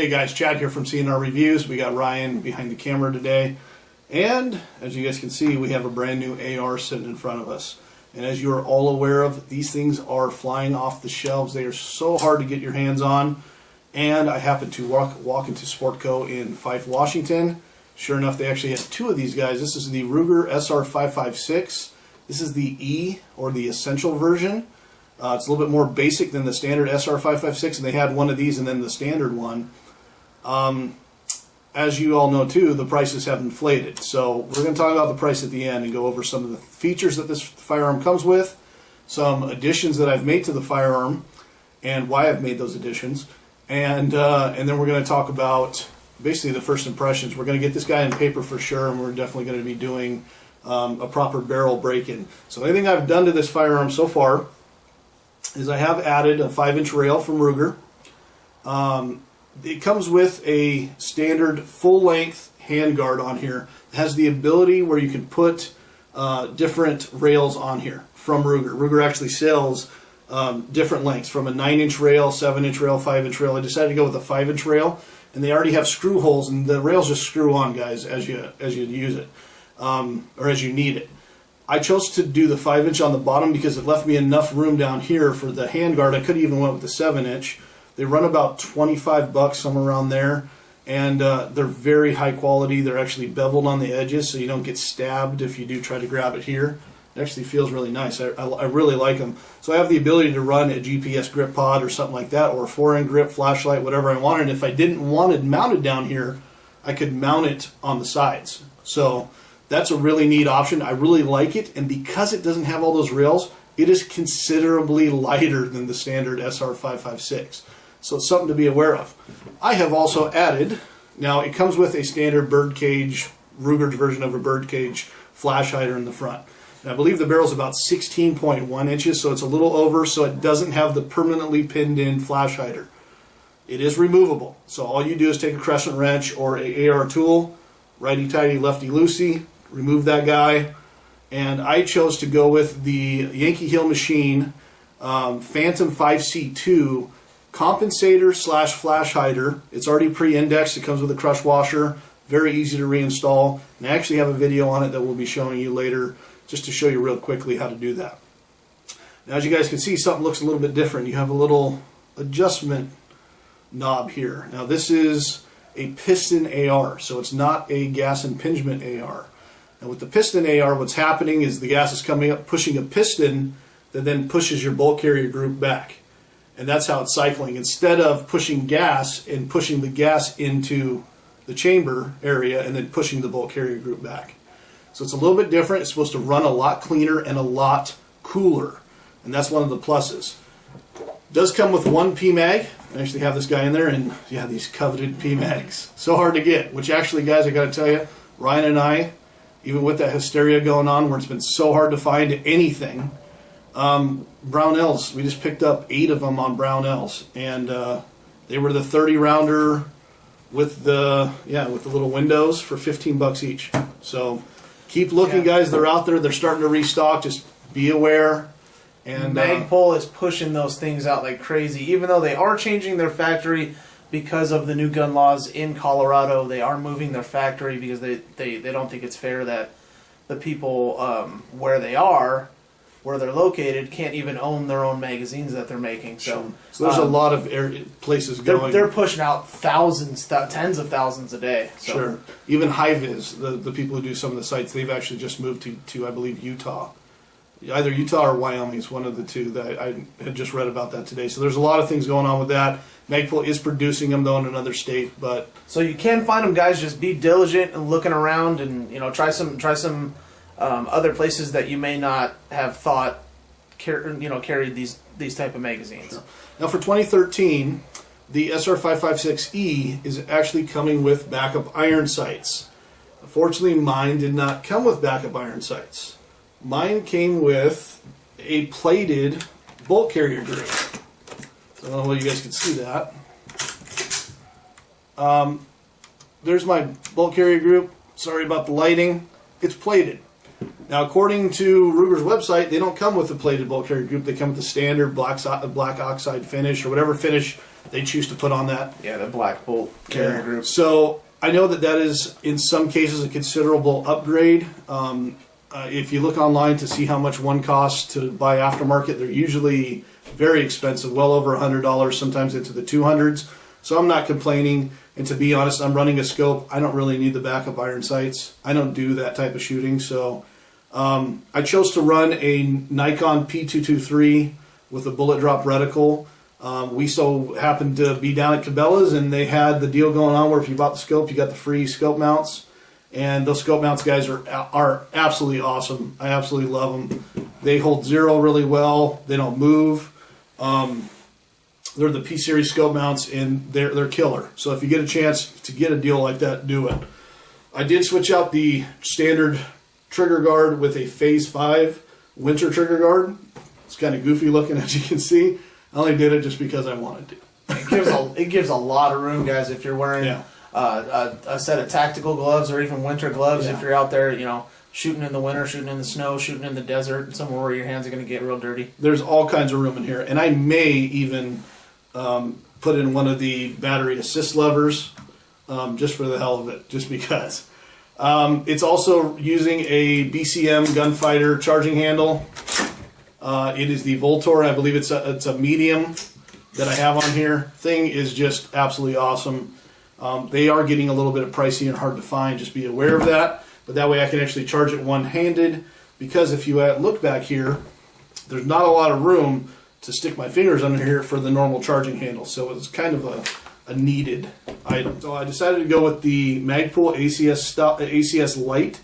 Hey guys, Chad here from CNR Reviews. We got Ryan behind the camera today. And as you guys can see, we have a brand new AR sitting in front of us. And as you are all aware of, these things are flying off the shelves. They are so hard to get your hands on. And I happened to walk into Sportco in Fife, Washington. Sure enough, they actually had two of these guys. This is the Ruger SR556. This is the E, or the Essential version. It's a little bit more basic than the standard SR556, and they had one of these and then the standard one. As you all know too, the prices have inflated. So we're going to talk about the price at the end and go over some of the features that this firearm comes with, some additions that I've made to the firearm, and why I've made those additions, and then we're going to talk about basically the first impressions. We're going to get this guy in paper for sure, and we're definitely going to be doing a proper barrel break-in. So anything I've done to this firearm so far is I have added a 5-inch rail from Ruger. It comes with a standard full-length handguard on here. It has the ability where you can put different rails on here from Ruger. Ruger actually sells different lengths, from a 9-inch rail, 7-inch rail, 5-inch rail. I decided to go with a 5-inch rail, and they already have screw holes, and the rails just screw on, guys, as you use it, or as you need it. I chose to do the 5-inch on the bottom because it left me enough room down here for the handguard. I could have even went with the 7-inch. They run about $25, somewhere around there, and they're very high quality. They're actually beveled on the edges, so you don't get stabbed if you do try to grab it here. It actually feels really nice. I really like them. So I have the ability to run a GPS grip pod or something like that, or a 4-in grip, flashlight, whatever I wanted. If I didn't want it mounted down here, I could mount it on the sides. So that's a really neat option. I really like it, and because it doesn't have all those rails, it is considerably lighter than the standard SR556. So it's something to be aware of. I have also added, now it comes with a standard birdcage, Ruger's version of a birdcage flash hider in the front. And I believe the barrel is about 16.1 inches, so it's a little over, so it doesn't have the permanently pinned in flash hider. It is removable. So all you do is take a crescent wrench or a AR tool, righty-tighty, lefty-loosey, remove that guy. And I chose to go with the Yankee Hill Machine Phantom 5C2 compensator slash flash hider. It's already pre-indexed. It comes with a crush washer. Very easy to reinstall. And I actually have a video on it that we'll be showing you later, just to show you real quickly how to do that. Now, as you guys can see, something looks a little bit different. You have a little adjustment knob here. Now, this is a piston AR, so it's not a gas impingement AR. Now, with the piston AR, what's happening is the gas is coming up, pushing a piston that then pushes your bolt carrier group back. And that's how it's cycling. Instead of pushing gas and pushing the gas into the chamber area and then pushing the bolt carrier group back. So it's a little bit different. It's supposed to run a lot cleaner and a lot cooler. And that's one of the pluses. It does come with one PMag. I actually have this guy in there, and yeah, these coveted PMags. So hard to get, which actually, guys, I got to tell you, Ryan and I, even with that hysteria going on where it's been so hard to find anything, Brownells, we just picked up 8 of them on Brownells, and they were the 30 rounder with the little windows for $15 each. So keep looking, guys. They're out there. They're starting to restock. Just be aware. And Magpul is pushing those things out like crazy, even though they are changing their factory because of the new gun laws in Colorado. They are moving their factory because they don't think it's fair that the people where they're located can't even own their own magazines that they're making. So there's a lot of places going. They're pushing out thousands, tens of thousands a day. So. Sure. Even High-Vis, the people who do some of the sites, they've actually just moved to I believe, Utah. Either Utah or Wyoming is one of the two. That I had just read about that today. So there's a lot of things going on with that. Magpul is producing them, though, in another state. But so you can find them, guys. Just be diligent and looking around, and try some other places that you may not have thought carried these type of magazines. Sure. Now, for 2013, the SR556E is actually coming with backup iron sights. Unfortunately, mine did not come with backup iron sights. Mine came with a plated bolt carrier group. So I don't know if you guys can see that. There's my bolt carrier group. Sorry about the lighting. It's plated. Now, according to Ruger's website, they don't come with the plated bolt carrier group. They come with the standard black oxide finish, or whatever finish they choose to put on that. Yeah, the Black Bolt carrier group. So I know that is in some cases a considerable upgrade. If you look online to see how much one costs to buy aftermarket, they're usually very expensive, well over $100, sometimes into the 200s. So I'm not complaining. And to be honest, I'm running a scope. I don't really need the backup iron sights. I don't do that type of shooting. So I chose to run a Nikon P223 with a bullet drop reticle. We so happened to be down at Cabela's, and they had the deal going on where if you bought the scope, you got the free scope mounts. And those scope mounts, guys, are absolutely awesome. I absolutely love them. They hold zero really well. They don't move. They're the P-Series scope mounts, and they're killer. So if you get a chance to get a deal like that, do it. I did switch out the standard trigger guard with a Phase 5 winter trigger guard. It's kind of goofy looking, as you can see. I only did it just because I wanted to. It gives a lot of room, guys, if you're wearing a set of tactical gloves or even winter gloves. If you're out there, shooting in the winter, shooting in the snow, shooting in the desert, somewhere where your hands are going to get real dirty. There's all kinds of room in here, and I may even put in one of the battery assist levers just for the hell of it, just because. It's also using a BCM gunfighter charging handle. It is the Voltor. I believe it's a medium that I have on here. Thing is just absolutely awesome. They are getting a little bit pricey and hard to find. Just be aware of that. But that way I can actually charge it one-handed, because if you look back here, there's not a lot of room to stick my fingers under here for the normal charging handle. So it's kind of a needed item. So I decided to go with the Magpul ACS Lite.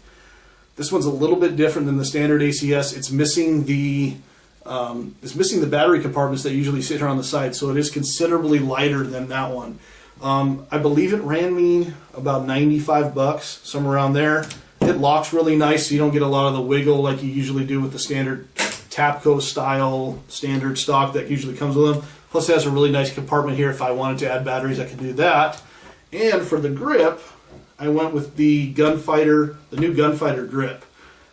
This one's a little bit different than the standard ACS. It's missing the battery compartments that usually sit here on the side, so it is considerably lighter than that one. I believe it ran me about $95, somewhere around there. It locks really nice, so you don't get a lot of the wiggle like you usually do with the standard Tapco style standard stock that usually comes with them. Plus it has a really nice compartment here. If I wanted to add batteries, I could do that. And for the grip, I went with the new Gunfighter grip.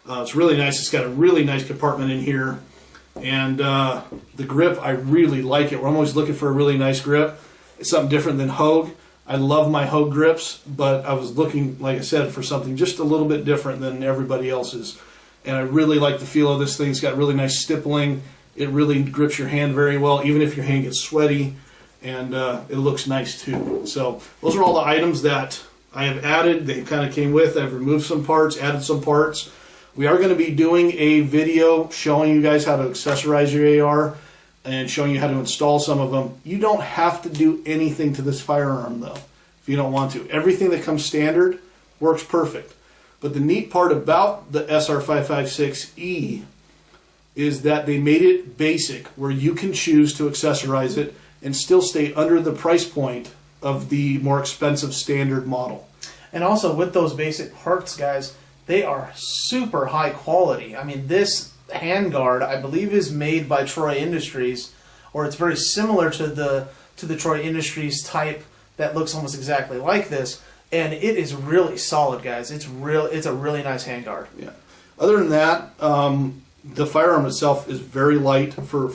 It's really nice. It's got a really nice compartment in here. And the grip, I really like it. We're always looking for a really nice grip. It's something different than Hogue. I love my Hogue grips, but I was looking, like I said, for something just a little bit different than everybody else's. And I really like the feel of this thing. It's got really nice stippling. It really grips your hand very well, even if your hand gets sweaty. And it looks nice too. So those are all the items that I have added. They kind of came with. I've removed some parts, added some parts. We are going to be doing a video showing you guys how to accessorize your AR and showing you how to install some of them. You don't have to do anything to this firearm though, if you don't want to. Everything that comes standard works perfect. But the neat part about the SR556E is that they made it basic, where you can choose to accessorize it and still stay under the price point of the more expensive standard model. And also with those basic parts, guys, they are super high quality. I mean, this handguard, I believe, is made by Troy Industries, or it's very similar to the Troy Industries type that looks almost exactly like this, and it is really solid, guys. It's a really nice handguard. Yeah. Other than that, the firearm itself is very light for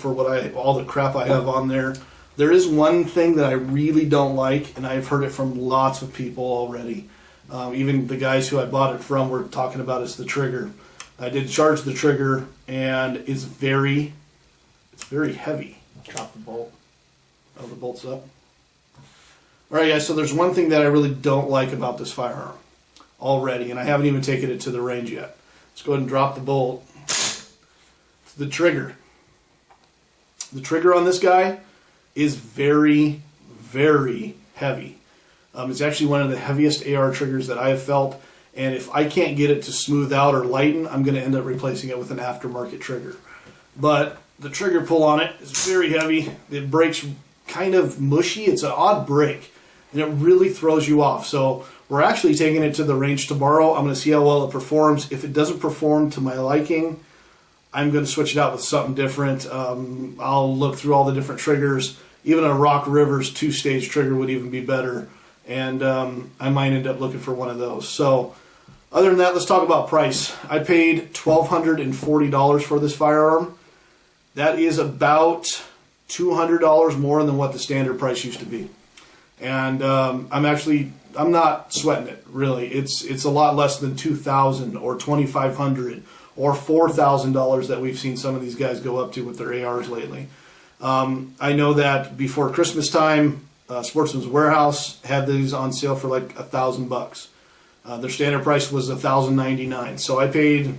all the crap I have on there. There is one thing that I really don't like, and I've heard it from lots of people already. Even the guys who I bought it from were talking about is the trigger. I did charge the trigger, and it's very heavy. Drop the bolt. Oh, the bolt's up. All right, guys, so there's one thing that I really don't like about this firearm already, and I haven't even taken it to the range yet. Let's go ahead and drop the bolt. It's the trigger. The trigger on this guy is very, very heavy. It's actually one of the heaviest AR triggers that I have felt, and if I can't get it to smooth out or lighten, I'm going to end up replacing it with an aftermarket trigger. But the trigger pull on it is very heavy. It breaks kind of mushy. It's an odd break, and it really throws you off. So we're actually taking it to the range tomorrow. I'm going to see how well it performs. If it doesn't perform to my liking, I'm going to switch it out with something different. I'll look through all the different triggers. Even a Rock Rivers 2-stage trigger would even be better. And I might end up looking for one of those. So other than that, let's talk about price. I paid $1,240 for this firearm. That is about $200 more than what the standard price used to be. And I'm not sweating it, really. It's a lot less than $2,000 or $2,500 or $4,000 that we've seen some of these guys go up to with their ARs lately. I know that before Christmas time, Sportsman's Warehouse had these on sale for like $1,000. Their standard price was $1,099. So I paid a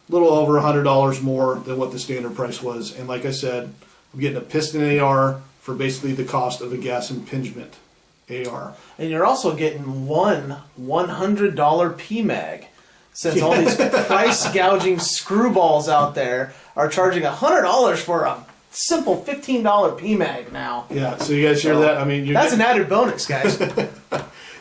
little over $100 more than what the standard price was. And like I said, I'm getting a Piston AR for basically the cost of a gas impingement AR. And you're also getting one $100 PMag. Since all these price gouging screwballs out there are charging $100 for a simple $15 PMag now. Yeah, so you guys hear that? I mean, that's an added bonus, guys.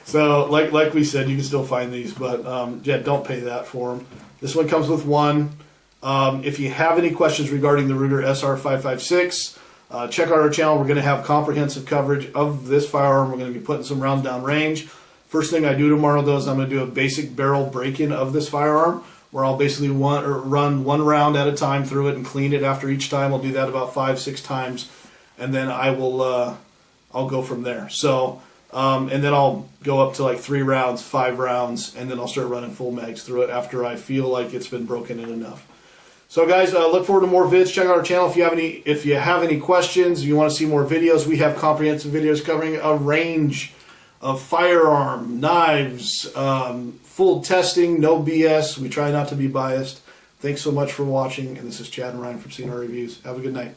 So, like we said, you can still find these, but yeah, don't pay that for them. This one comes with one. If you have any questions regarding the Ruger SR556, check out our channel. We're going to have comprehensive coverage of this firearm. We're going to be putting some rounds down range. First thing I do tomorrow, though, is I'm going to do a basic barrel break-in of this firearm, where I'll basically run one round at a time through it and clean it after each time. I'll do that about 5-6 times, and then I'll go from there. So, and then I'll go up to like 3 rounds, 5 rounds, and then I'll start running full mags through it after I feel like it's been broken in enough. So, guys, look forward to more vids. Check out our channel if you have any questions. If you want to see more videos, we have comprehensive videos covering a range of firearm, knives, full testing, no BS. We try not to be biased. Thanks so much for watching, and this is Chad and Ryan from CNR Reviews. Have a good night.